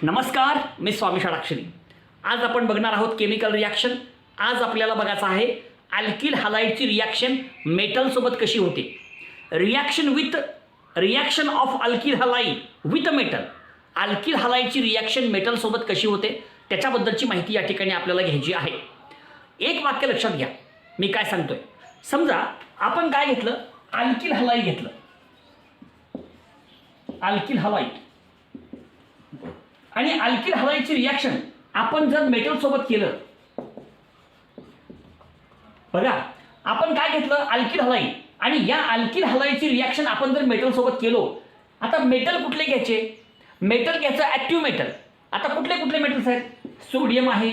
नमस्कार, मी स्वामी षडाक्षरी. आज आपण बघणार आहोत केमिकल रिॲक्शन. आज आपल्याला बघायचं आहे अल्किल हलाइडची रिॲक्शन मेटलसोबत कशी होते. Reaction of alkyl halide with metal. Alkyl हलाइडची रिॲक्शन मेटलसोबत कशी होते त्याच्याबद्दलची माहिती या ठिकाणी आपल्याला घ्यायची आहे. एक वाक्य लक्षात घ्या, मी काय सांगतोय. समजा आपण काय घेतलं, अल्किल हलाइड घेतलं. अल्किल हलाइड आणि अल्किल हलाइडची रिॲक्शन आपण जर मेटल सोबत केलं, बघा आपण काय घेतलं, अल्किल हलाइड, आणि या अल्किल हलाइडची रिॲक्शन आपण जर मेटल सोबत केलो. आता मेटल कुठले घ्यायचे? मेटल घ्यायचं ॲक्टिव्ह मेटल. आता कुठले कुठले मेटल्स आहेत? सोडियम आहे,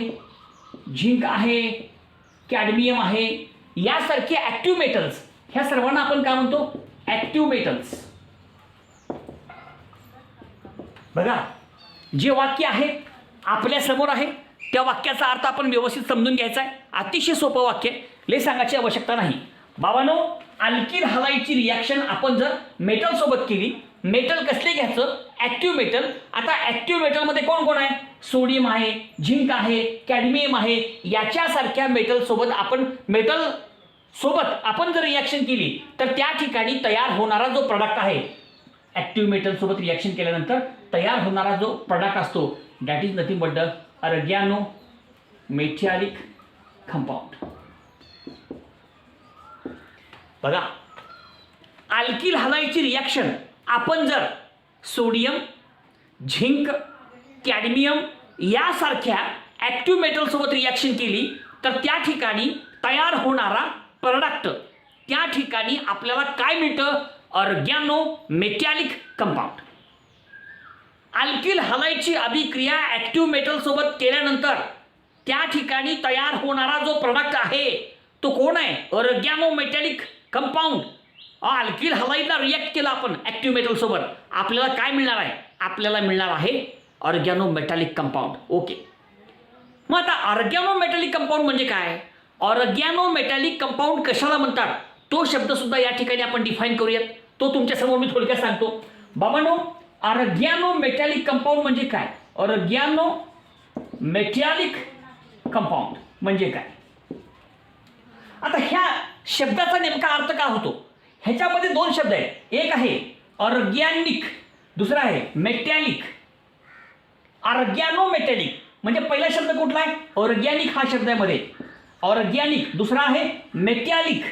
झिंक आहे, कॅडमियम आहे, यासारखे ॲक्टिव्ह मेटल्स. ह्या सर्वांना आपण काय म्हणतो? Active metals. बघा, जे वाक्य आहे आपल्या समोर आहे त्या वाक्याचा अर्थ आपण व्यवस्थित समजून घ्यायचा आहे. अतिशय सोपं वाक्य, लय सांगायची आवश्यकता नाही. बाबांनो, अल्किल हलाइडची रिॲक्शन आपण जर मेटल सोबत केली, मेटल कसले घ्यायचं? Active metal. आता ॲक्टिव्ह मेटलमध्ये कोण कोण आहे? सोडियम आहे, झिंक आहे, कॅडमियम आहे. याच्यासारख्या मेटल सोबत आपण जर रिॲक्शन केली तर त्या ठिकाणी तयार होणारा जो प्रॉडक्ट आहे, ॲक्टिव्ह मेटल सोबत रिॲक्शन केल्यानंतर तयार होणारा जो प्रॉडक्ट असतो, that is nothing but the organo metallic compound. बघा, अल्किल हलाइडची रिॲक्शन आपण जर सोडियम, झिंक, कॅडमियम यासारख्या ॲक्टिव्ह मेटल सोबत रिॲक्शन केली तर त्या ठिकाणी तयार होणारा प्रॉडक्ट, त्या ठिकाणी आपल्याला काय मिळतं? ऑर्गॅनो मेटॅलिक कंपाऊंड. अल्किल हलाइडची अभिक्रिया ॲक्टिव्ह मेटल सोबत केल्यानंतर त्या ठिकाणी तयार होणारा जो प्रॉडक्ट आहे तो कोण आहे? ऑर्गॅनो मेटॅलिक कंपाऊंड. अल्किल हलाइडला रिॲक्ट केला आपण ॲक्टिव्ह मेटल सोबत, आपल्याला काय मिळणार आहे? आपल्याला मिळणार आहे ऑर्गॅनो मेटॅलिक कंपाऊंड. ओके, मग आता ऑर्गॅनो मेटॅलिक कंपाऊंड म्हणजे काय? ऑर्गॅनो मेटॅलिक कंपाऊंड कशाला म्हणतात तो शब्द सुद्धा या ठिकाणी आपण डिफाईन करूयात. तो तुमच्यासमोर मी थोडक्यात सांगतो. बाबांनो, ऑर्गॅनो मेटॅलिक कंपाऊंड म्हणजे काय? ऑर्गॅनो मेटॅलिक कंपाऊंड म्हणजे काय? आता ह्या शब्दाचा नेमका अर्थ काय होतो? ह्याच्यामध्ये दोन शब्द आहेत. एक आहे ऑर्गॅनिक, दुसरा आहे मेटॅलिक. ऑर्गॅनो मेटॅलिक म्हणजे पहिला शब्द कुठला आहे? ऑर्गॅनिक हा शब्द आहे मध्ये, ऑर्गॅनिक. दुसरा आहे मेटॅलिक.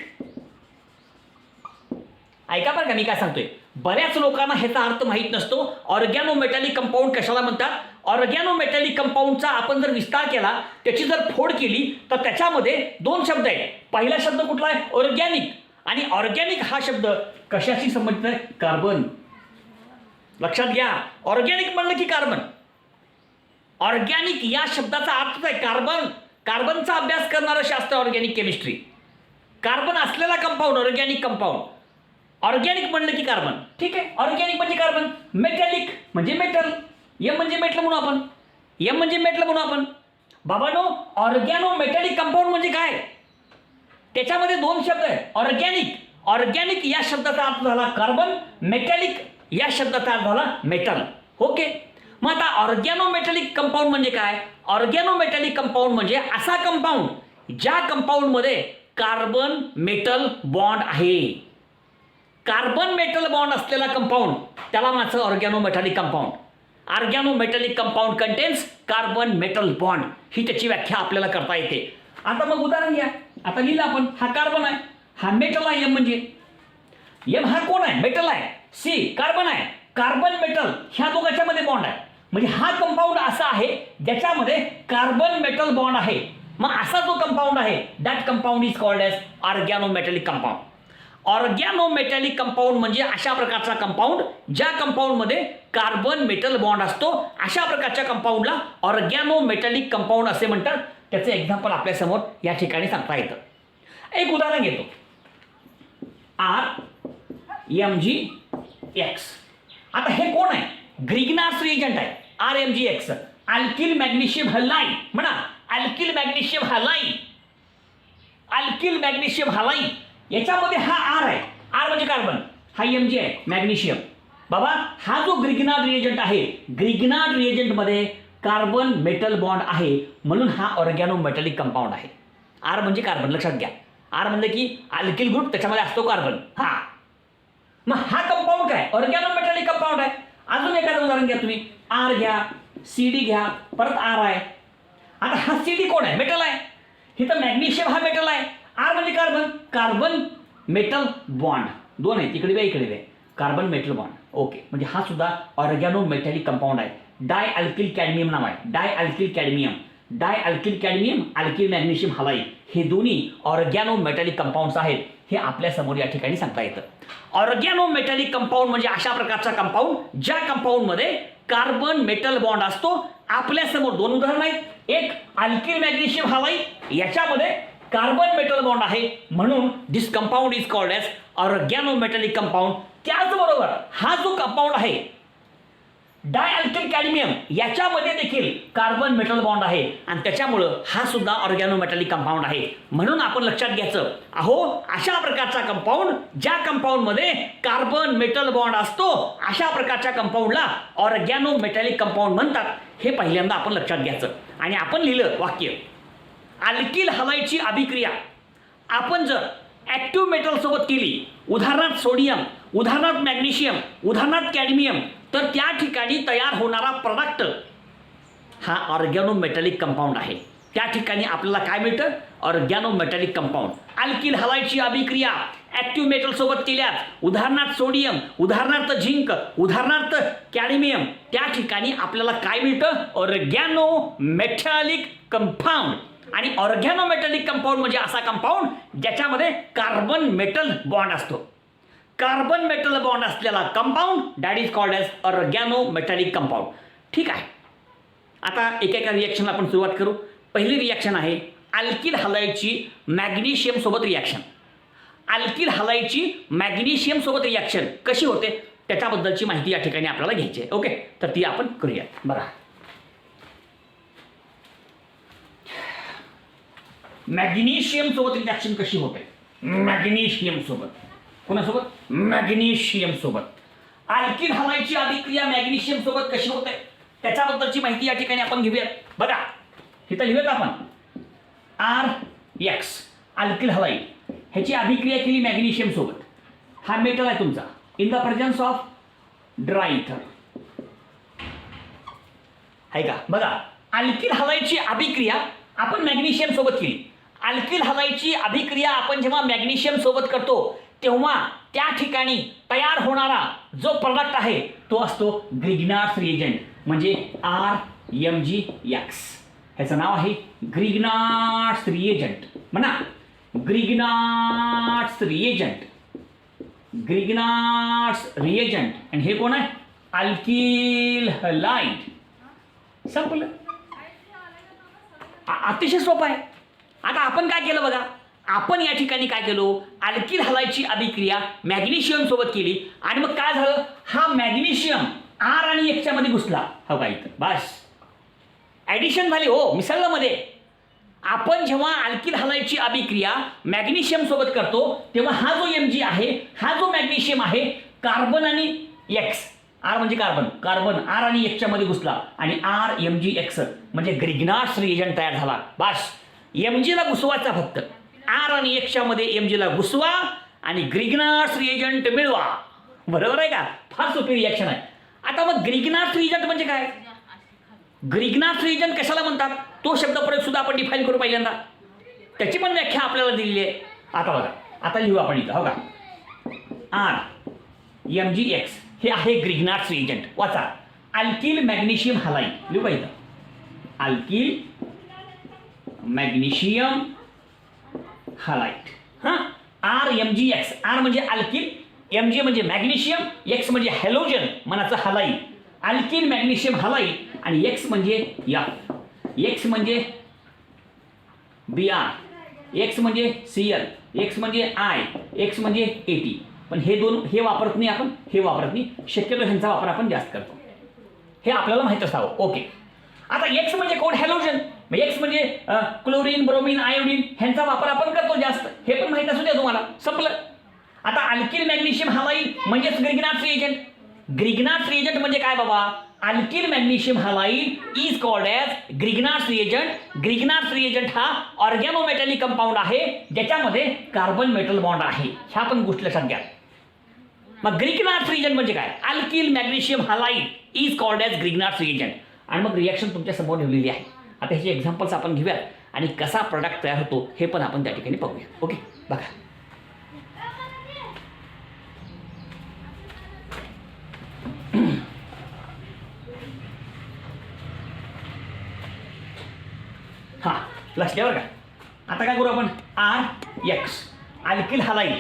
ऐका बरं का, मी काय सांगतोय. बऱ्याच लोकांना ह्याचा अर्थ माहीत नसतो. ऑर्गॅनो मेटॅलिक कंपाऊंड कशाला म्हणतात? ऑर्गॅनो मेटॅलिक कंपाऊंडचा आपण जर विस्तार केला, त्याची जर फोड केली तर त्याच्यामध्ये दोन शब्द आहेत. पहिला शब्द कुठला आहे? ऑर्गॅनिक. आणि ऑर्गॅनिक हा शब्द कशाशी संबंधित आहे? कार्बन. लक्षात घ्या, ऑर्गॅनिक म्हणलं की कार्बन. ऑर्गॅनिक या शब्दाचा अर्थ आहे कार्बन. कार्बनचा अभ्यास करणारं शास्त्र ऑर्गॅनिक केमिस्ट्री. कार्बन असलेला कंपाऊंड ऑर्गॅनिक कंपाऊंड. ऑर्गॅनिक म्हणलं की कार्बन. ठीक आहे, ऑर्गॅनिक म्हणजे कार्बन. मेटॅलिक म्हणजे मेटल. एम म्हणजे मेटल म्हणू आपण. एम म्हणजे मेटल म्हणू आपण. बाबांनो, ऑर्गॅनो मेटॅलिक कंपाऊंड म्हणजे काय? त्याच्यामध्ये दोन शब्द आहेत. ऑर्गॅनिक, ऑर्गॅनिक या शब्दाचा अर्थ झाला कार्बन. मेटॅलिक या शब्दाचा अर्थ झाला मेटल. ओके, मग आता ऑर्गॅनो मेटॅलिक कंपाऊंड म्हणजे काय? ऑर्गॅनो मेटॅलिक कंपाऊंड म्हणजे असा कंपाऊंड ज्या कंपाऊंडमध्ये कार्बन मेटल बॉन्ड आहे. कार्बन मेटल बॉन्ड असलेला कंपाऊंड त्याला म्हणायचं organo metallic compound. Organo metallic compound contains carbon metal bond, ही त्याची व्याख्या आपल्याला करता येते. आता मग उदाहरण घ्या. आता लिहिलं आपण, हा कार्बन आहे, हा मेटल आहे. एम म्हणजे एम हा कोण आहे? मेटल आहे. सी कार्बन आहे. कार्बन मेटल ह्या दोघांच्या मध्ये बॉन्ड आहे. म्हणजे हा कंपाऊंड असा आहे ज्याच्यामध्ये कार्बन मेटल बॉन्ड आहे. मग असा जो कंपाऊंड आहे that compound is called as organo metallic compound. Organo metallic compound म्हणजे अशा प्रकारचा कंपाऊंड ज्या कंपाऊंडमध्ये कार्बन मेटल बॉन्ड असतो. अशा प्रकारच्या कंपाऊंडला ऑर्गॅनो मेटॅलिक कंपाऊंड असे म्हणतात. त्याचे एक्झाम्पल आपल्यासमोर या ठिकाणी सांगता येतं. एक उदाहरण घेतो. RMgX. आता हे कोण आहे? ग्रिग्नार्स रिएजंट आहे. RMgX, alkyl magnesium halide. म्हणा alkyl magnesium halide. Alkyl magnesium halide याच्यामध्ये हा R आहे. R म्हणजे कार्बन, हा Mg आहे मॅग्नेशियम. बाबा हा जो ग्रिग्नार्ड रिएजंट आहे, ग्रिग्नार्ड रिएजंटमध्ये कार्बन मेटल बॉन्ड आहे, म्हणून हा ऑर्गॅनो मेटॅलिक कंपाऊंड आहे. आर म्हणजे कार्बन, लक्षात घ्या. आर म्हणजे की अल्किल ग्रुप, त्याच्यामध्ये असतो कार्बन. हा मग हा कंपाऊंड काय, ऑर्गॅनो मेटॅलिक कंपाऊंड आहे. अजून एखादं उदाहरण घ्या तुम्ही. आर घ्या, सी डी घ्या, परत आर आहे. आता हा सी डी कोण आहे, मेटल आहे. इथं मॅग्नेशियम हा मेटल आहे. आर म्हणजे कार्बन, कार्बन मेटल बॉन्ड दोन आहे, तिकडे वे इकडे वे, कार्बन मेटल बॉन्ड. ओके, म्हणजे हा सुद्धा ऑर्गॅनो मेटॅलिक कंपाऊंड आहे. डाय अल्किल कॅडमियम नाव आहे, डाय अल्किल कॅडमियम. डाय alkyl cadmium, alkyl magnesium halide हे दोन्ही ऑर्गॅनो मेटॅलिक कंपाऊंड्स आहेत. हे आपल्या समोर या ठिकाणी सांगता येतं. ऑर्गॅनो मेटॅलिक कंपाऊंड म्हणजे अशा प्रकारचा कंपाऊंड ज्या कंपाऊंडमध्ये कार्बन मेटल बॉन्ड असतो. आपल्या समोर दोन उदाहरण आहेत. एक अल्किल मॅग्नेशियम हलाईड, याच्यामध्ये कार्बन मेटल बॉन्ड आहे, म्हणून this compound is called as organo metallic compound. त्याचबरोबर हा जो कंपाऊंड आहे डाय अल्किल कॅडमियम, याच्यामध्ये देखील कार्बन मेटल बॉन्ड आहे आणि त्याच्यामुळं हा सुद्धा ऑर्गॅनो मेटॅलिक कंपाऊंड आहे. म्हणून आपण लक्षात घ्यायचं, अहो अशा प्रकारचा कंपाऊंड ज्या कंपाऊंडमध्ये कार्बन मेटल बॉन्ड असतो, अशा प्रकारच्या कंपाऊंडला ऑर्गॅनो मेटॅलिक कंपाऊंड म्हणतात. हे पहिल्यांदा आपण लक्षात घ्यायचं. आणि आपण लिहिलं वाक्य, अल्किल हलाईडची अभिक्रिया आपण जर ॲक्टिव्ह मेटल सोबत केली, उदाहरणार्थ सोडियम, उदाहरणार्थ मॅग्नेशियम, उदाहरणार्थ कॅडमियम, तर त्या ठिकाणी तयार होणारा प्रोडक्ट हा ऑर्गॅनो मेटॅलिक कंपाऊंड आहे. त्या ठिकाणी आपल्याला काय मिळतं, ऑर्गॅनो मेटॅलिक कंपाऊंड. अल्किल हलाईडची अभिक्रिया ॲक्टिव्ह मेटल सोबत केल्यास, उदाहरणार्थ सोडियम, उदाहरणार्थ झिंक, उदाहरणार्थ कॅडमियम, त्या ठिकाणी आपल्याला काय मिळतं, ऑर्गॅनो मेटॅलिक कंपाऊंड. आणि ऑर्गॅनो मेटॅलिक कंपाऊंड म्हणजे असा कंपाऊंड ज्याच्यामध्ये कार्बन मेटल बॉन्ड असतो. कार्बन मेटल बॉन्ड असलेला compound that is called as organo metallic compound. ठीक आहे, आता एका रिॲक्शनला आपण सुरुवात करू. पहिली रिॲक्शन आहे अल्किल हलाईडची मॅग्नेशियम सोबत रिॲक्शन. अल्किल हलाईडची मॅग्नेशियम सोबत रिॲक्शन कशी होते त्याच्याबद्दलची माहिती या ठिकाणी आपल्याला घ्यायची आहे. ओके, तर ती आपण करूया. बघा, मॅग्नेशियम सोबत रिॲक्शन कशी होते. मॅग्नेशियम सोबत, कोणासोबत, मॅग्नेशियम सोबत. अल्किल हलाईडची अभिक्रिया मॅग्नेशियम सोबत कशी होते त्याच्याबद्दलची माहिती या ठिकाणी आपण घेऊयात. बघा, इथं लिहूयात आपण आर एक्स अल्किल हलाईड, ह्याची अभिक्रिया केली मॅग्नेशियम सोबत. हा मेटल आहे तुमचा, in the presence of dry इथर, आहे का. बघा, अल्किल हलाईडची अभिक्रिया आपण मॅग्नेशियम सोबत केली. अल्किल हलाईडची अभिक्रिया आपण जेव्हा मॅग्नेशियम सोबत करतो तेव्हा त्या ठिकाणी तयार होणारा जो प्रोडक्ट आहे तो असतो ग्रिग्नार्ड्स रिएजंट, म्हणजे RMgX. ह्याचं नाव आहे ग्रिग्नार्ड्स रिएजंट. म्हणा, ग्रिग्नार्ड्स रिएजंट, ग्रिग्नार्ड्स रिएजंट. आणि हे कोण आहे, अल्किल हलाईड. संपलं, अतिशय सोपं आहे. आता आपण काय केलं बघा, आपण या ठिकाणी काय केलो, अल्किल हलाईडची अभिक्रिया मॅग्नेशियम सोबत केली आणि मग काय झालं, हा मॅग्नेशियम आर आणि एक्सच्या मध्ये घुसला. हो का, इथं बस ॲडिशन झाली, हो मिसळलं मध्ये. आपण जेव्हा अल्किल हलाईडची अभिक्रिया मॅग्नेशियम सोबत करतो तेव्हा हा जो Mg आहे, हा जो मॅग्नेशियम आहे, कार्बन आणि एक्स, आर म्हणजे कार्बन, कार्बन आर आणि एक्सच्या मध्ये घुसला आणि RMgX म्हणजे ग्रिग्नार्ड्स रिएजंट तयार झाला. बस Mg ला घुसवायचा, फक्त आर आणि एक्सच्या मध्ये Mg ला घुसवा आणि ग्रिग्नार्ड्स रिएजंट मिळवा. बरोबर आहे का, फार सोपी रिॲक्शन आहे. आता मग ग्रिग्नार्ड्स रिएजंट म्हणजे काय, ग्रिग्नार्ड्स रिएजंट कशाला म्हणतात, तो शब्द प्रयोग सुद्धा आपण डिफाईन करू पहिल्यांदा. त्याची पण व्याख्या आपल्याला दिलेली आहे. आता बघा, आता लिहू आपण इथं, हो का, RMgX हे आहे ग्रिग्नार्ड्स रिएजंट. वाचा, अल्किल मॅग्नेशियम हलाईड, लिहू पाहिजे अल्किल मॅग्नेशियम हलाईड. हां, RMgX, आर म्हणजे अल्किल, Mg म्हणजे मॅग्नेशियम, X म्हणजे हॅलोजन मनाचं हलाईड. अल्किल मॅग्नेशियम हलाईड आणि X म्हणजे F, X म्हणजे Br, X म्हणजे Cl, X म्हणजे I, X म्हणजे AT. पण हे दोन हे वापरत नाही आपण, हे वापरत नाही, शक्यतो ह्यांचा वापर आपण जास्त करतो. हे आपल्याला माहीत असावं. ओके, आता X म्हणजे कोण, हॅलोजन. X म्हणजे क्लोरीन, ब्रोमीन, आयोडीन, ह्यांचा वापर आपण करतो जास्त, हे पण माहीत असू द्या तुम्हाला. संपलं. आता अल्किल मॅग्नेशियम हलाईड म्हणजेच ग्रिग्नार्ड्स रिएजंट. ग्रिग्नार्ड्स रिएजंट म्हणजे काय बाबा? Alkyl magnesium halide is called as Grignard's reagent. Grignard's reagent हा ऑर्गॅनोमेटॅलिक कंपाऊंड आहे ज्याच्यामध्ये कार्बन मेटल बॉन्ड आहे. ह्या पण गोष्टी लक्षात घ्या. मग ग्रिग्नार्ड्स रिएजंट म्हणजे काय? Alkyl magnesium halide is called as Grignard's reagent. आणि मग रिॲक्शन तुमच्या समोर ठेवलेली आहे. आता ह्याची एक्झाम्पल्स आपण घेऊयात आणि कसा प्रोडक्ट तयार होतो हे पण आपण त्या ठिकाणी पाहूया. ओके, बघा. हां, लक्ष द्या बरं का. आता काय करू आपण? RX अल्किल हालाइड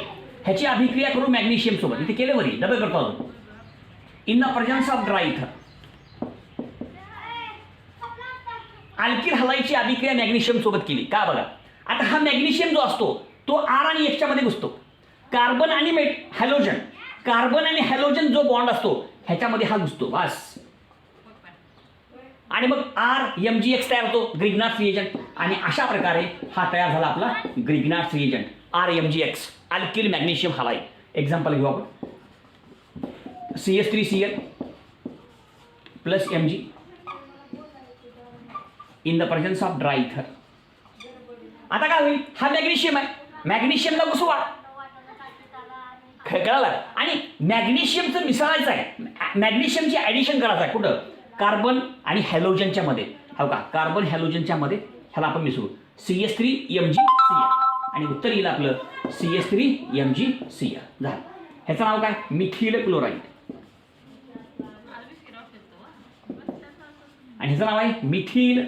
ह्याची अभिक्रिया करू मॅग्नेशियम सोबत. इथे केलं बरी, डबल करतो अजून. In the presence of dry इथर अल्किल हालाइडची अभिक्रिया मॅग्नेशियम सोबत केली का बघा. आता हा मॅग्नेशियम जो असतो तो R आणि X मध्ये घुसतो. कार्बन आणि हॅलोजन, कार्बन आणि हॅलोजन जो बॉन्ड असतो ह्याच्यामध्ये हा घुसतो बस. आणि मग RMgX तयार होतो, ग्रिग्नार्ड्स रिएजंट. आणि अशा प्रकारे हा तयार झाला आपला Grignard's reagent RMgX alkyl magnesium halide. Example घेऊ आपण. CH3Cl plus Mg in the presence of dry इथर. आता काय होईल? हा मॅग्नेशियम आहे, मॅग्नेशियमला घुसवा. कळलं? आणि मॅग्नेशियमचं मिसळायचं आहे, मॅग्नेशियमची ॲडिशन करायचं आहे. कुठं? कार्बन आणि हॅलोजनच्या मध्ये. हो का? कार्बन हॅलोजनच्या मध्ये ह्याला आपण मिसळू. CH3MgCl आणि उत्तर येईल आपलं CH3MgCl झालं. ह्याचं नाव काय? Methyl chloride. आणि ह्याचं नाव आहे मिथिल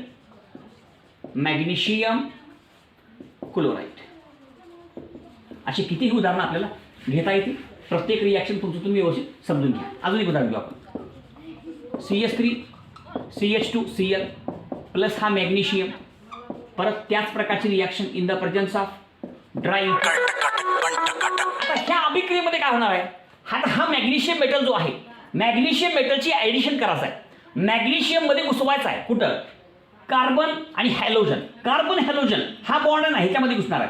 मॅग्नेशियम क्लोराईड. अशी कितीही उदाहरणं आपल्याला घेता येतील. प्रत्येक रिॲक्शन तुमचं तुम्ही व्यवस्थित समजून घ्या. अजून एक उदाहरण घेऊ आपण. CH3CH2Cl प्लस हा मॅग्नेशियम, परत त्याच प्रकारची reaction in the presence of dry. आता ह्या अभिक्रियेमध्ये काय होणार आहे? हा मॅग्नेशियम मेटल जो आहे, मॅग्नेशियम मेटलची ॲडिशन करायचं आहे, मॅग्नेशियम मध्ये घुसवायचं आहे. कुठं? कार्बन आणि हॅलोजन. कार्बन हॅलोजन हा बॉन्ड आहे ना, ह्याच्यामध्ये घुसणार आहे.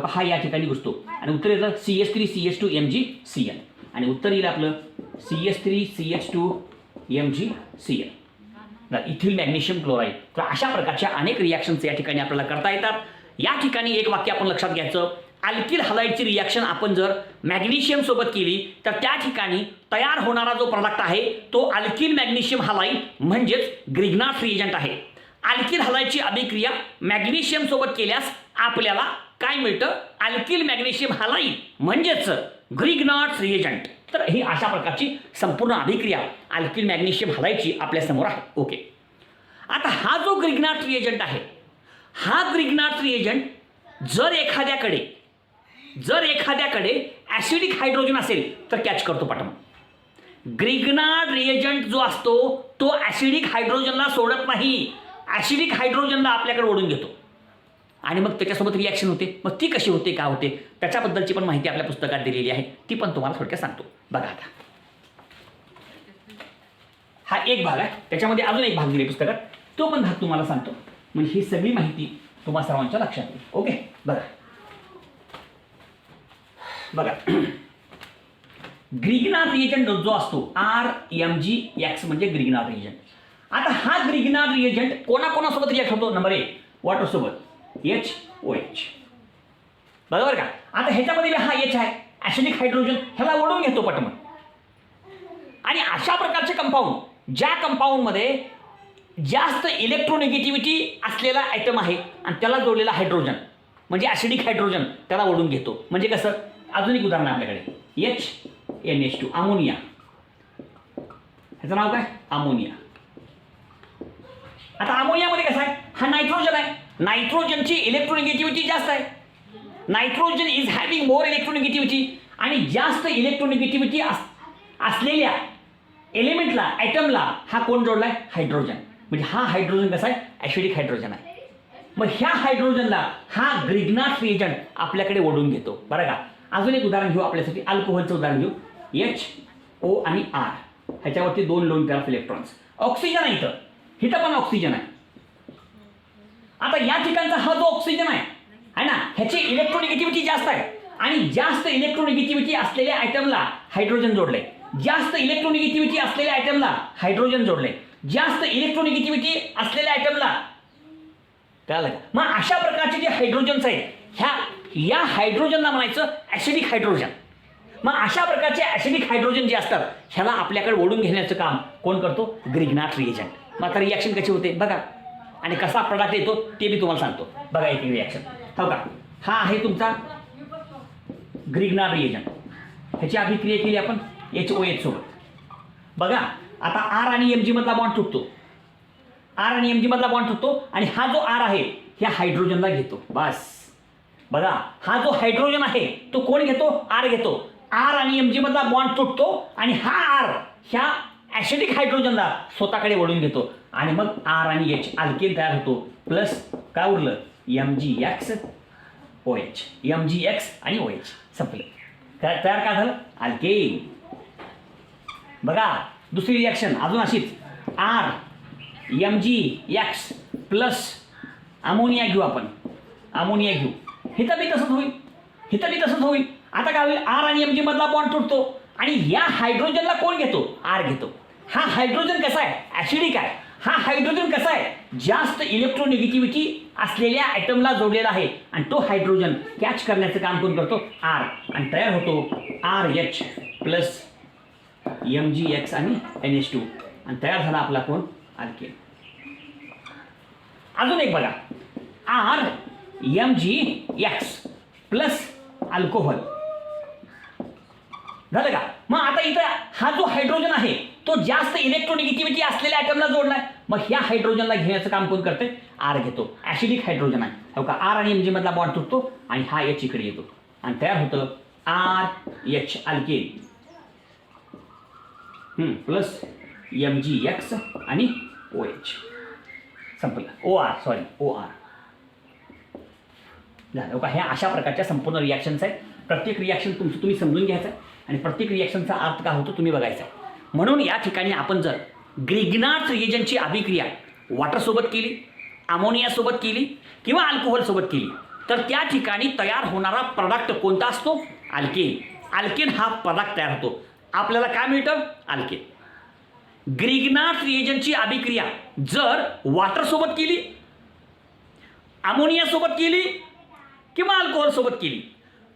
हा या ठिकाणी घुसतो आणि उत्तर येतं CH3CH2MgCl आणि उत्तर येईल आपलं CH3CH2MgCl. Ethyl magnesium chloride. तर अशा प्रकारच्या अनेक रिॲक्शन्स या ठिकाणी आपल्याला करता येतात. या ठिकाणी एक वाक्य आपण लक्षात घ्यायचं, अल्किल हालाइडची रिॲक्शन आपण जर मॅग्नेशियम सोबत केली तर त्या ठिकाणी तयार होणारा जो प्रोडक्ट आहे तो अल्किल मॅग्नेशियम हालाइड म्हणजेच ग्रिग्नार्ड्स रिएजंट आहे. अल्किल हालाइडची अभिक्रिया मॅग्नेशियम सोबत केल्यास आपल्याला काय मिळतं? अल्किल मॅग्नेशियम हालाइड म्हणजेच ग्रिग्नार्ड्स रिएजंट. तर ही अशा प्रकारची संपूर्ण अभिक्रिया अल्किल मॅग्नेशियम हालाइडची आपल्या समोर आहे. ओके, आता हा जो ग्रिग्नार्ड्स रिएजंट आहे, हा ग्रिग्नार्ड्स रिएजंट जर एखाद्याकडे ॲसिडिक हायड्रोजन असेल तर कॅच करतो पाठवून. ग्रिग्नार्ड रिएजंट जो असतो तो ॲसिडिक हायड्रोजनला सोडत नाही, ॲसिडिक हायड्रोजनला आपल्याकडे ओढून घेतो आणि मग त्याच्यासोबत रिॲक्शन होते. मग ती कशी होते, काय होते, त्याच्याबद्दलची पण माहिती आपल्या पुस्तकात दिलेली आहे, ती पण तुम्हाला थोडक्यात सांगतो. बघा आता हा एक भाग आहे, त्याच्यामध्ये अजून एक भाग दिले पुस्तकात, तो पण भाग तुम्हाला सांगतो. म्हणजे ही सगळी माहिती तुम्हाला सर्वांच्या लक्षात येईल. ओके, बघा ग्रिग्नार्ड रिएजंट जो असतो RMgX म्हणजे ग्रिग्नार्ड रिएजंट. आता हा ग्रिग्नार्ड रिएजंट कोणाकोणासोबत रिॲक्ट होतो? नंबर 1 वॉटर सोबत HOH. बरोबर का? आता ह्याच्यामध्ये हा H आहे, ॲसिडिक हायड्रोजन, ह्याला ओढून घेतो पटमन. आणि अशा प्रकारचे कंपाऊंड, ज्या कंपाऊंडमध्ये जास्त इलेक्ट्रोनिगेटिव्हिटी असलेला ॲटम आहे आणि त्याला जोडलेला हायड्रोजन म्हणजे ॲसिडिक हायड्रोजन त्याला ओढून घेतो. म्हणजे कसं? अजून एक उदाहरण आहे आपल्याकडे, HNH2 अमोनिया. ह्याचं नाव काय? अमोनिया. आता अमोनियामध्ये कसं आहे? हा नायट्रोजन आहे, नायट्रोजनची इलेक्ट्रोनिगेटिव्हिटी जास्त आहे. Nitrogen is having more electronegativity. आणि जास्त इलेक्ट्रोनिगेटिव्हिटी असलेल्या एलिमेंटला, ॲटमला हा कोण जोडलाय? हायड्रोजन. म्हणजे हा हायड्रोजन कसा आहे? ॲसिडिक हायड्रोजन आहे. मग ह्या हायड्रोजनला हा ग्रिग्नार्ड रिएजंट आपल्याकडे ओढून घेतो. बरं का? अजून एक उदाहरण घेऊ आपल्यासाठी, अल्कोहोलचं उदाहरण घेऊ. HO आणि R ह्याच्यावरती 2 lone pair of electrons. Oxygen आहे इथं पण ऑक्सिजन आहे. आता या ठिकाणचा हा जो ऑक्सिजन आहे ना, ह्याची इलेक्ट्रोनिगेटिव्हिटी जास्त आहे आणि जास्त इलेक्ट्रोनिगेटिव्हिटी असलेल्या ॲटमला हायड्रोजन जोडलंय. जास्त इलेक्ट्रोनिगेटिव्हिटी असलेल्या आयटमला हायड्रोजन जोडलंय. जास्त इलेक्ट्रोनिगेटिव्हिटी असलेल्या आयटमला कळलं का? मग अशा प्रकारचे जे हायड्रोजन्स आहेत या हायड्रोजनला म्हणायचं ॲसिडिक हायड्रोजन. मग अशा प्रकारचे ॲसिडिक हायड्रोजन जे असतात ह्याला आपल्याकडे ओढून घेण्याचं काम कोण करतो? Grignard reagent. मग आता रिॲक्शन कशी होते बघा आणि कसा प्रोडक्ट येतो ते मी तुम्हाला सांगतो. बघा एक रिॲक्शन हो का. हा आहे तुमचा ग्रिग्नार्ड रिएजंट. ह्याची अभिक्रिया केली आपण HOH सोबत. बघा आता R आणि Mg मधला बॉन्ड तुटतो. R आणि Mg मधला बॉन्ड तुटतो आणि हा जो R आहे ह्या हायड्रोजनला घेतो. बस बघा हा जो हायड्रोजन आहे तो कोण घेतो? R घेतो. R आणि Mg मधला बॉन्ड तुटतो आणि हा R ह्या ॲसिडिक हायड्रोजनला स्वतःकडे ओढून घेतो आणि मग R आणि H अल्केन तयार होतो. प्लस काय उरलं? MgX OH. MgX आणि OH संपलं. तयार काय झालं? अल्केन. बघा दुसरी रिॲक्शन अजून अशीच. R MgX प्लस अमोनिया घेऊ आपण. अमोनिया घेऊ. हिथं बी तसंच होईल. हिथं बी तसंच होईल. आता काय होईल? R आणि Mg मधला बॉन्ड तुटतो आणि या हायड्रोजनला कोण घेतो? R घेतो. हा हायड्रोजन कसा आहे? ॲसिडिक आहे. हा हायड्रोजन कसा आहे? जास्त इलेक्ट्रोनिगेटिव्हिटी असलेल्या ॲटमला जोडलेला आहे आणि तो हायड्रोजन कॅच करण्याचं काम कोण करतो? R. आणि तयार होतो RH प्लस MgX आणि NH2 आणि तयार झाला आपला कोण? अल्केन. अजून एक बघा. R MgX प्लस अल्कोहोल झालं का? मग आता इथं हा जो हायड्रोजन आहे तो जास्त इलेक्ट्रोनिगेटिव्हिटी असलेल्या आयटमला जोडलाय. मग ह्या हायड्रोजनला घेण्याचं काम कोण करते? R घेतो. ॲसिडिक हायड्रोजन आहे हो का. R आणि Mg मधला बॉन्ड तुटतो आणि हा H इकडे येतो आणि तयार होतं RH अल्केन प्लस MgX आणि OH संपलं. OR झालं का. ह्या अशा प्रकारच्या संपूर्ण रिॲक्शन्स आहेत. प्रत्येक रिॲक्शन तुमचं तुम्ही समजून घ्यायचं आहे आणि प्रत्येक रिॲक्शनचा अर्थ काय होतो तुम्ही बघायचा आहे. म्हणून या ठिकाणी आपण जर ग्रिग्नार्ड रिएजंटची अभिक्रिया वॉटरसोबत केली, अमोनियासोबत केली किंवा अल्कोहोलसोबत केली तर त्या ठिकाणी तयार होणारा प्रोडक्ट कोणता असतो? अल्केन. अल्केन हा प्रोडक्ट तयार होतो. आपल्याला काय मिळतं? अल्केन. ग्रिग्नार्ड रिएजंटची अभिक्रिया जर वॉटरसोबत केली, अमोनियासोबत केली किंवा अल्कोहोलसोबत केली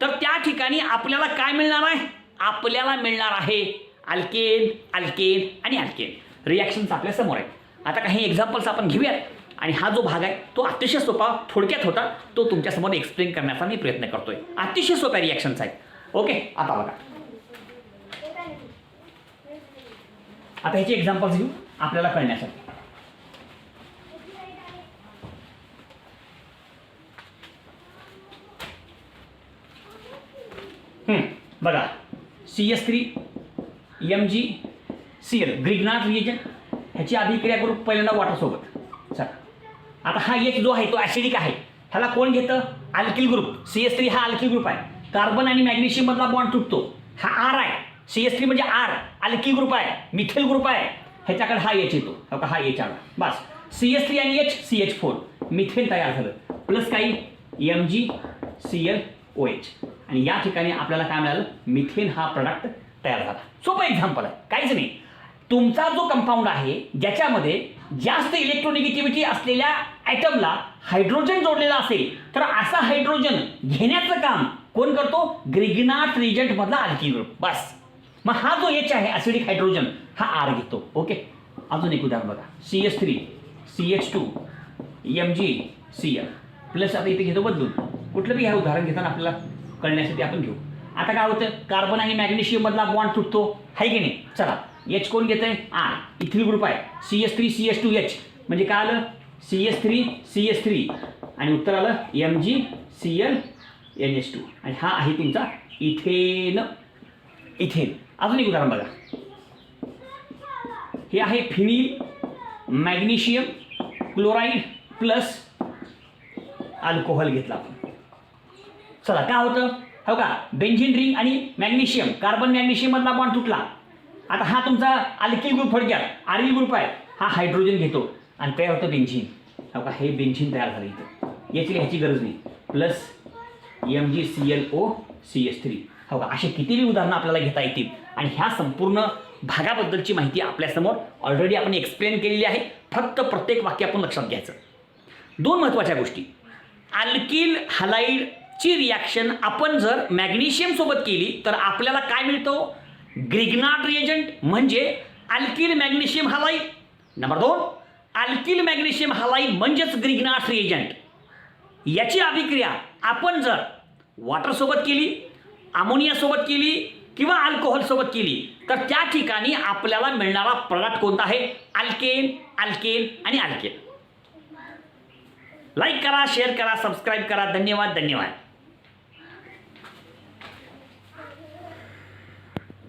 तर त्या ठिकाणी आपल्याला काय मिळणार आहे? आपल्याला मिळणार आहे अल्केन, अल्केन आणि अल्केन. रिॲक्शन्स आपल्या समोर आहेत. आता काही एक्झाम्पल्स आपण घेऊयात आणि हा जो भाग आहे तो अतिशय सोपा थोडक्यात होता तो तुमच्यासमोर एक्सप्लेन करण्याचा मी प्रयत्न करतोय. अतिशय सोप्या रिॲक्शन्स आहेत. ओके आता बघा. आता ह्याचे एक्झाम्पल्स घेऊ आपल्याला कळण्यासाठी. बघा CS3 MgCl ग्रिग्नार्ड रिएजंट ह्याची अभिक्रिया करू पहिल्यांदा वॉटरसोबत. चला आता हा H जो आहे तो ॲसिडिक आहे. ह्याला कोण घेतं? Alkyl group. CS3 हा अल्किल ग्रुप आहे. कार्बन आणि मॅग्नेशियम मधला बॉन्ड तुटतो. हा R आहे. CS3 म्हणजे R अल्किल ग्रुप आहे, मिथेल ग्रुप आहे. ह्याच्याकडे हा H येतो हो का. हा H आला. बस CS3 आणि H CH4 मिथेन तयार झालं प्लस काही MgClOH आणि या ठिकाणी आपल्याला काय मिळालं? मिथेन हा प्रोडक्ट तयार झाला. सोपं एक्झाम्पल आहे. काहीच नाही. तुमचा जो कंपाऊंड आहे ज्याच्यामध्ये जास्त इलेक्ट्रोनिगेटिव्हिटी असलेल्या ॲटमला हायड्रोजन जोडलेला असेल तर असा हायड्रोजन घेण्याचं काम कोण करतो? ग्रिग्नार्ड रिएजंट मधला अल्किल ग्रुप. बस मग हा जो H आहे ॲसिडिक हायड्रोजन हा R घेतो. ओके अजून एक उदाहरण बघा. CS3 CH2 MgCl प्लस आता इथे घेतो बदलून. कुठलं बी ह्या उदाहरण घेताना आपल्याला कळण्यासाठी आपण घेऊ. आता काय होतं? कार्बन आणि मॅग्नेशियम मधला बॉन्ड तुटतो आहे की नाही. चला H कोण घेतंय? R इथिल ग्रुप आहे. CS3 CH2H म्हणजे काय आलं? CS3 CH3 आणि उत्तर आलं MgCl NH2 आणि हा आहे तुमचा इथेन. अजून एक उदाहरण बघा. हे आहे phenyl magnesium chloride plus alcohol घेतला आपण. चला काय होतं हो का. बेंझिन रिंग आणि मॅग्नेशियम कार्बन मॅग्नेशियम मधला बॉन्ड तुटला. आता हा तुमचा अल्किल ग्रुप थोडक्यात आरिल ग्रुप आहे. हा हायड्रोजन घेतो आणि तयार होतं बेंझिन हो का. हे बेंझिन तयार झालं इथं. याची ह्याची गरज नाही. प्लस MgClO CH3 हो का. असे कितीही उदाहरणं आपल्याला घेता येतील आणि ह्या संपूर्ण भागाबद्दलची माहिती आपल्यासमोर ऑलरेडी आपण एक्सप्लेन केलेली आहे. फक्त प्रत्येक वाक्य आपण लक्षात घ्यायचं. 2 महत्त्वाच्या गोष्टी. अल्किल हलाइडची रिॲक्शन आपण जर मॅग्नेशियम सोबत केली तर आपल्याला काय मिळतो? ग्रिग्नार्ड रिएजंट म्हणजे alkyl magnesium halide. Number 2, alkyl magnesium halide म्हणजेच ग्रिग्नार्ड रिएजंट. याची अभिक्रिया आपण जर वॉटरसोबत केली, अमोनियासोबत केली किंवा अल्कोहोलसोबत केली तर त्या ठिकाणी आपल्याला मिळणारा प्रॉडक्ट कोणता आहे? अल्केन, अल्केन आणि अल्केन. लाईक करा, शेअर करा, सबस्क्राईब करा. धन्यवाद.